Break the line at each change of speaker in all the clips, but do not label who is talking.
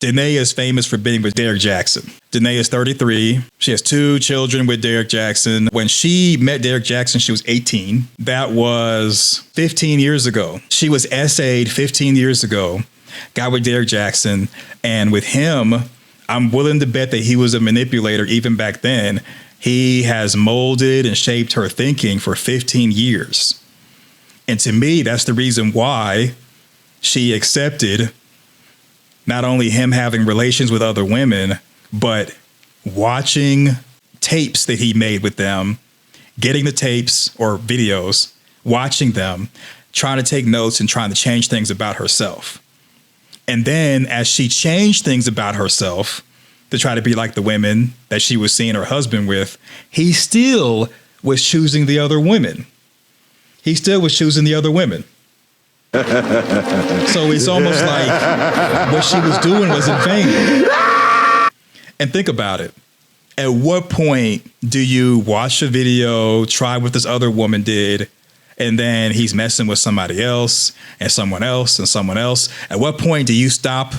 Danae is famous for being with Derek Jackson. Danae is 33. She has 2 children with Derek Jackson. When she met Derek Jackson, she was 18. That was 15 years ago. She was SA'd 15 years ago, got with Derek Jackson. And with him, I'm willing to bet that he was a manipulator even back then. He has molded and shaped her thinking for 15 years. And to me, that's the reason why she accepted not only him having relations with other women, but watching tapes that he made with them, getting the tapes or videos, watching them, trying to take notes and trying to change things about herself. And then as she changed things about herself to try to be like the women that she was seeing her husband with, he still was choosing the other women. He still was choosing the other women. So it's almost like what she was doing was in vain. And think about it. At what point do you watch a video, try what this other woman did, and then he's messing with somebody else and someone else and someone else? At what point do you stop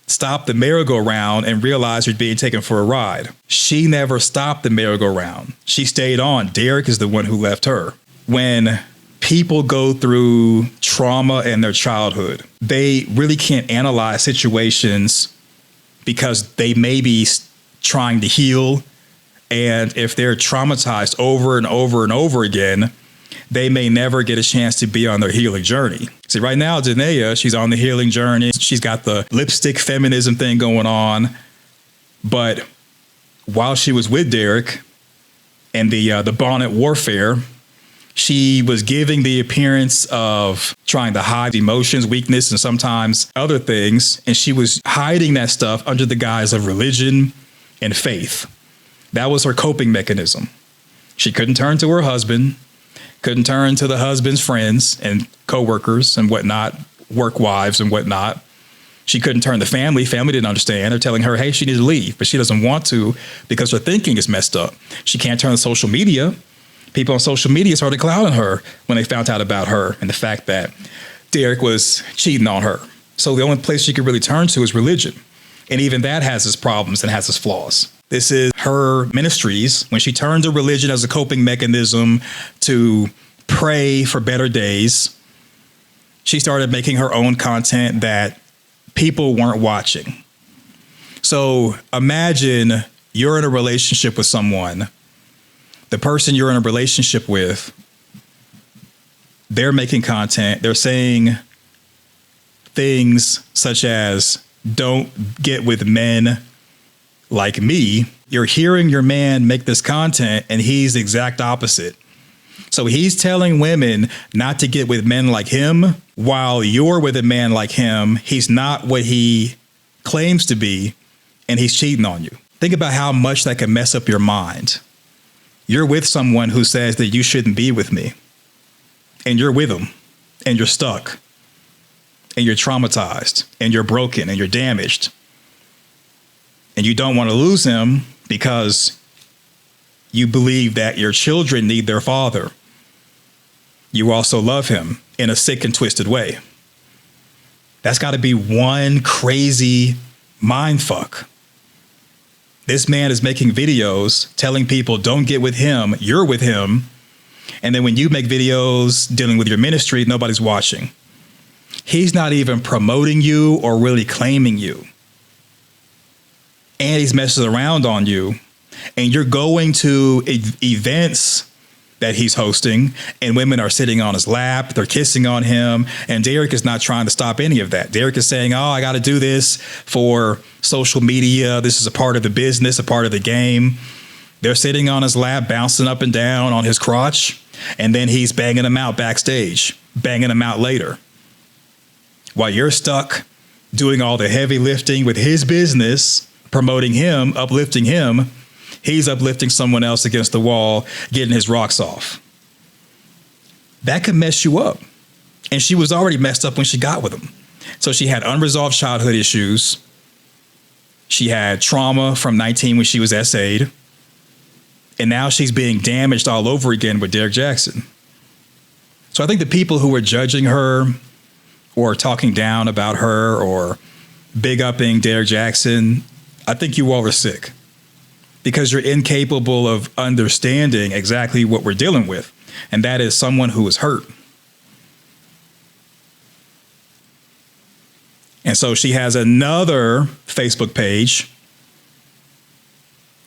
the merry-go-round and realize you're being taken for a ride? She never stopped the merry-go-round. She stayed on. Derek is the one who left her. When people go through trauma in their childhood, they really can't analyze situations because they may be trying to heal. And if they're traumatized over and over and over again, they may never get a chance to be on their healing journey. See, right now, Danae, she's on the healing journey. She's got the lipstick feminism thing going on. But while she was with Derek and the bonnet warfare, she was giving the appearance of trying to hide emotions, weakness, and sometimes other things. And she was hiding that stuff under the guise of religion and faith. That was her coping mechanism. She couldn't turn to her husband, couldn't turn to the husband's friends and coworkers and whatnot, work wives and whatnot. She couldn't turn to family. Family didn't understand. They're telling her, hey, she needs to leave, but she doesn't want to because her thinking is messed up. She can't turn to social media. People on social media started clowning her when they found out about her and the fact that Derek was cheating on her. So the only place she could really turn to is religion. And even that has its problems and has its flaws. This is her ministries. When she turned to religion as a coping mechanism to pray for better days, she started making her own content that people weren't watching. So imagine you're in a relationship with someone. The person you're in a relationship with, they're making content. They're saying things such as, don't get with men like me. You're hearing your man make this content and he's the exact opposite. So he's telling women not to get with men like him while you're with a man like him. He's not what he claims to be and he's cheating on you. Think about how much that can mess up your mind. You're with someone who says that you shouldn't be with me, and you're with them, and you're stuck, and you're traumatized, and you're broken, and you're damaged, and you don't want to lose him because you believe that your children need their father. You also love him in a sick and twisted way. That's got to be one crazy mind fuck. This man is making videos telling people don't get with him. You're with him. And then when you make videos dealing with your ministry, nobody's watching. He's not even promoting you or really claiming you. And he's messing around on you. And you're going to events that he's hosting and women are sitting on his lap. They're kissing on him. And Derek is not trying to stop any of that. Derek is saying, oh, I got to do this for social media. This is a part of the business, a part of the game. They're sitting on his lap, bouncing up and down on his crotch. And then he's banging them out backstage, banging them out later. While you're stuck doing all the heavy lifting with his business, promoting him, uplifting him, he's uplifting someone else against the wall, getting his rocks off. That could mess you up. And she was already messed up when she got with him. So she had unresolved childhood issues. She had trauma from 19 when she was SA'd. And now she's being damaged all over again with Derek Jackson. So I think the people who are judging her or talking down about her or big upping Derek Jackson, I think you all are sick because you're incapable of understanding exactly what we're dealing with. And that is someone who is hurt. And so she has another Facebook page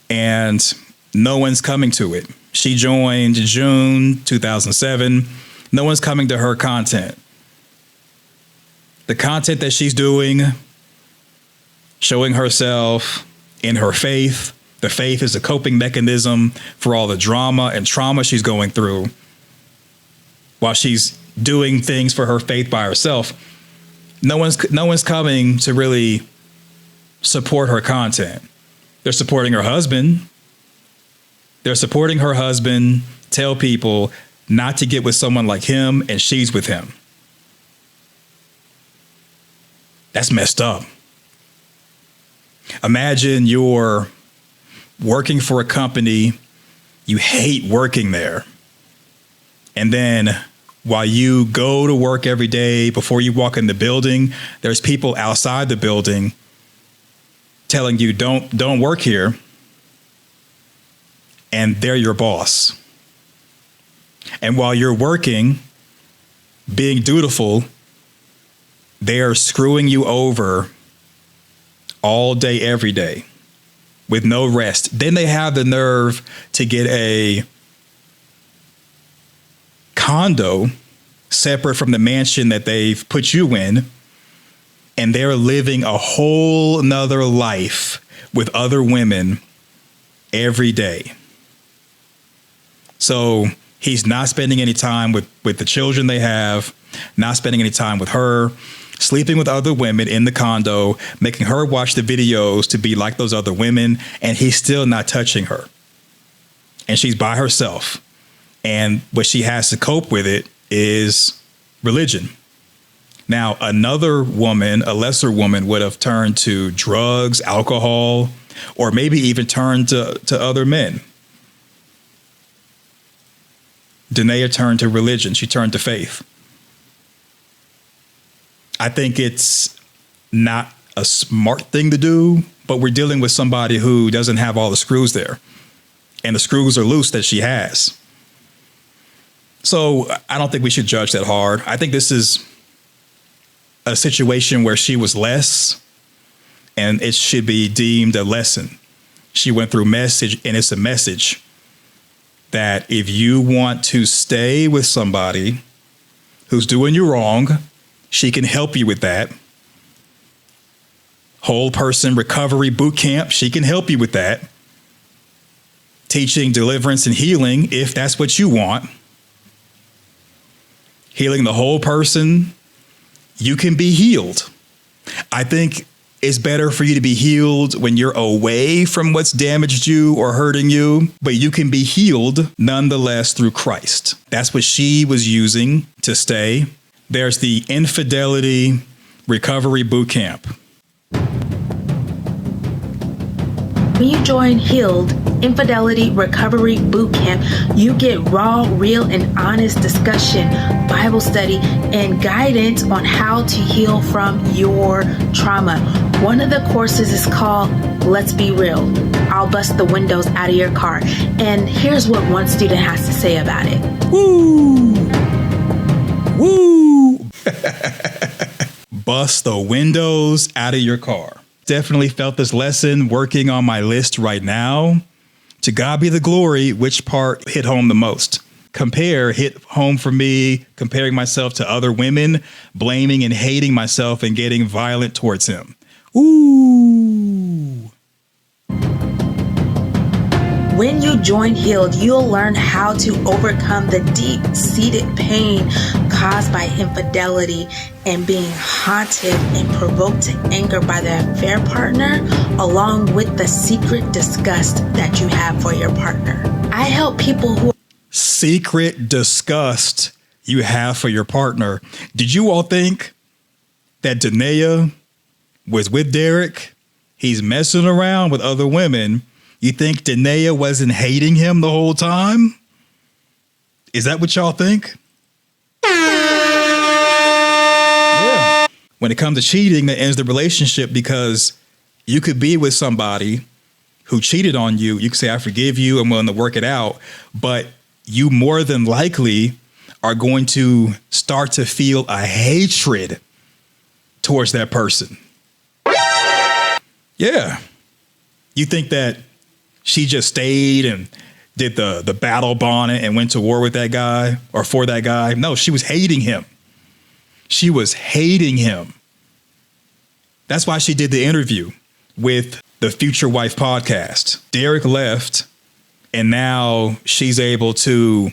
and no one's coming to it. She joined June 2007. No one's coming to her content. The content that she's doing, showing herself in her faith. The faith is a coping mechanism for all the drama and trauma she's going through while she's doing things for her faith by herself. No one's coming to really support her content. They're supporting her husband. They're supporting her husband, tell people not to get with someone like him, and she's with him. That's messed up. Imagine you're working for a company, you hate working there. And then while you go to work every day, before you walk in the building, there's people outside the building telling you don't work here. And they're your boss. And while you're working, being dutiful, they're screwing you over all day, every day with no rest. Then they have the nerve to get a condo separate from the mansion that they've put you in. And they're living a whole nother life with other women every day. So he's not spending any time with the children they have, not spending any time with her, sleeping with other women in the condo, making her watch the videos to be like those other women, and he's still not touching her. And she's by herself. And what she has to cope with it is religion. Now, another woman, a lesser woman, would have turned to drugs, alcohol, or maybe even turned to other men. Danae turned to religion. She turned to faith. I think it's not a smart thing to do, but we're dealing with somebody who doesn't have all the screws there. And the screws are loose that she has. So I don't think we should judge that hard. I think this is a situation where she was less, and it should be deemed a lesson. She went through message, and it's a message that if you want to stay with somebody who's doing you wrong, she can help you with that. Whole person recovery boot camp, she can help you with that. Teaching deliverance and healing, if that's what you want. Healing the whole person, you can be healed. I think it's better for you to be healed when you're away from what's damaged you or hurting you, but you can be healed nonetheless through Christ. That's what she was using to stay. There's the Infidelity Recovery Boot Camp.
When you join Healed Infidelity Recovery Boot Camp, you get raw, real, and honest discussion, Bible study, and guidance on how to heal from your trauma. One of the courses is called Let's Be Real. I'll bust the windows out of your car. And here's what one student has to say about it.
Woo! Woo! Bust the windows out of your car. Definitely felt this lesson working on my list right now. To God be the glory, which part hit home the most? Hit home for me, comparing myself to other women, blaming and hating myself and getting violent towards him. Ooh.
When you join Healed, you'll learn how to overcome the deep-seated pain caused by infidelity and being haunted and provoked to anger by the affair partner, along with the secret disgust that you have for your partner. I help people who...
Secret disgust you have for your partner. Did you all think that Danae was with Derek? He's messing around with other women. You think Danae wasn't hating him the whole time? Is that what y'all think? Yeah. When it comes to cheating, that ends the relationship, because you could be with somebody who cheated on you. You can say, I forgive you, I'm willing to work it out. But you more than likely are going to start to feel a hatred towards that person. Yeah. You think that she just stayed and did the battle bonnet and went to war with that guy or for that guy? No, she was hating him. She was hating him. That's why she did the interview with the Future Wife podcast. Derek left, and now she's able to,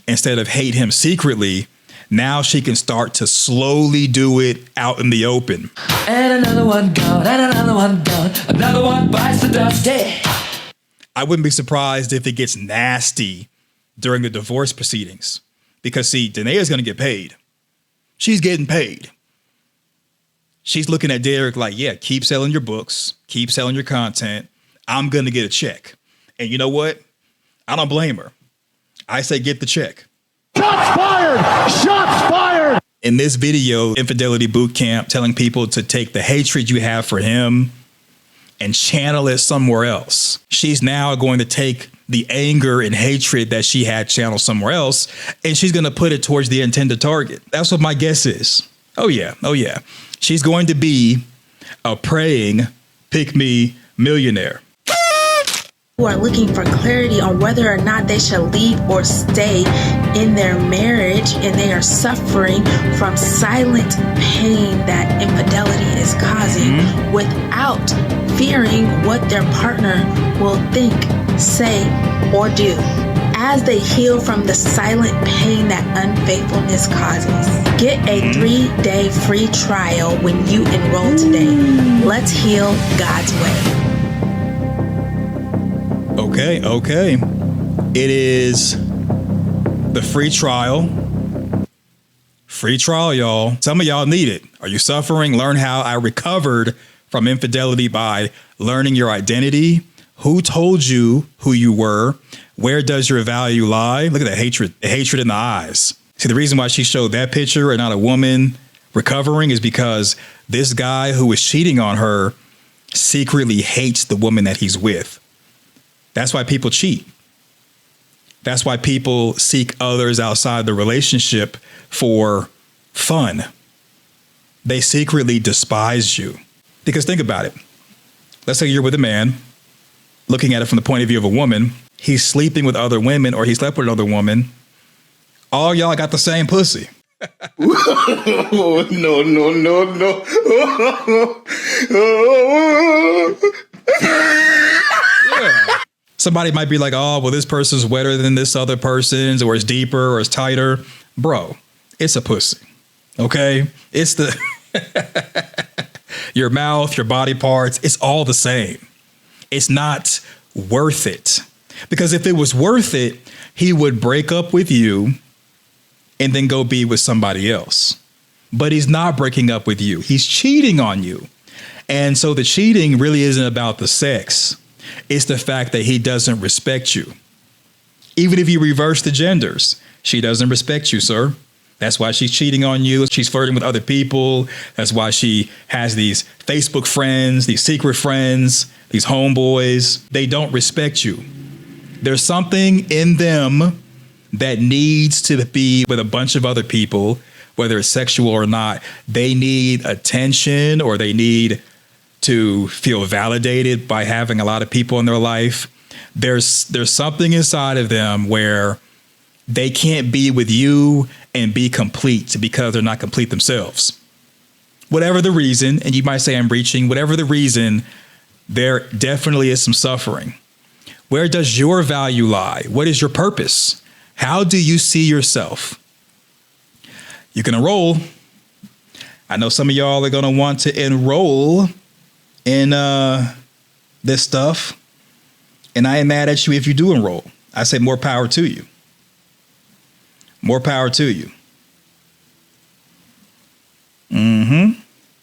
instead of hate him secretly, now she can start to slowly do it out in the open.
And another one gone, and another one gone, another one bites the dust. Hey.
I wouldn't be surprised if it gets nasty during the divorce proceedings, because see, Danae's going to get paid. She's getting paid. She's looking at Derek like, yeah, keep selling your books, keep selling your content. I'm going to get a check. And you know what? I don't blame her. I say get the check.
Shots fired! Shots fired!
In this video, Infidelity Bootcamp, telling people to take the hatred you have for him and channel it somewhere else. She's now going to take the anger and hatred that she had channeled somewhere else, and she's going to put it towards the intended target. That's what my guess is. Oh yeah. Oh yeah. She's going to be a praying pick-me millionaire.
Who are looking for clarity on whether or not they should leave or stay in their marriage, and they are suffering from silent pain that infidelity is causing without fearing what their partner will think, say, or do. As they heal from the silent pain that unfaithfulness causes. Get a 3-day free trial when you enroll today. Let's heal God's way.
Okay. It is the free trial. Free trial, y'all. Some of y'all need it. Are you suffering? Learn how I recovered from infidelity by learning your identity. Who told you who you were? Where does your value lie? Look at that hatred, the hatred in the eyes. See, the reason why she showed that picture and not a woman recovering is because this guy who was cheating on her secretly hates the woman that he's with. That's why people cheat. That's why people seek others outside the relationship for fun. They secretly despise you. Because think about it. Let's say you're with a man, looking at it from the point of view of a woman. He's sleeping with other women, or he slept with another woman. All y'all got the same pussy.
Oh, no.
Yeah. Somebody might be like, oh, well, this person's wetter than this other person's, or it's deeper, or it's tighter. Bro, it's a pussy. Okay? It's the your mouth, your body parts, it's all the same. It's not worth it. Because if it was worth it, he would break up with you and then go be with somebody else. But he's not breaking up with you. He's cheating on you. And so the cheating really isn't about the sex. It's the fact that he doesn't respect you. Even if you reverse the genders, she doesn't respect you, sir. That's why she's cheating on you. She's flirting with other people. That's why she has these Facebook friends, these secret friends, these homeboys. They don't respect you. There's something in them that needs to be with a bunch of other people, whether it's sexual or not. They need attention, or they need to feel validated by having a lot of people in their life. There's something inside of them where they can't be with you and be complete because they're not complete themselves. Whatever the reason, and you might say I'm reaching, whatever the reason, there definitely is some suffering. Where does your value lie? What is your purpose? How do you see yourself? You can enroll. I know some of y'all are going to want to enroll in this stuff. And I ain't mad at you if you do enroll. I say more power to you. More power to you.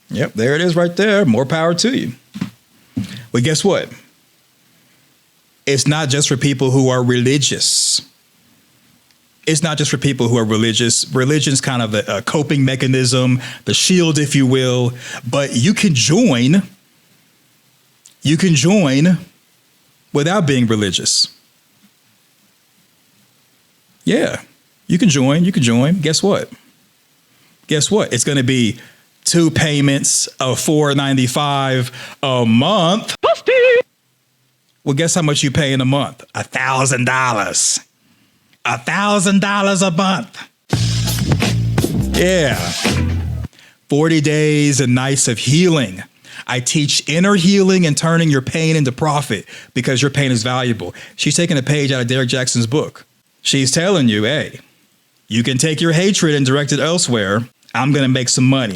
Yep, there it is right there. More power to you. But guess what? It's not just for people who are religious. It's not just for people who are religious. Religion's kind of a coping mechanism, the shield, if you will. But you can join. You can join without being religious. Yeah, you can join. You can join. Guess what? Guess what? It's going to be 2 payments of $4.95 a month. Well, guess how much you pay in a month? $1,000. $1,000 a month. Yeah. 40 days and nights of healing. I teach inner healing and turning your pain into profit because your pain is valuable. She's taking a page out of Derek Jackson's book. She's telling you, hey, you can take your hatred and direct it elsewhere. I'm going to make some money.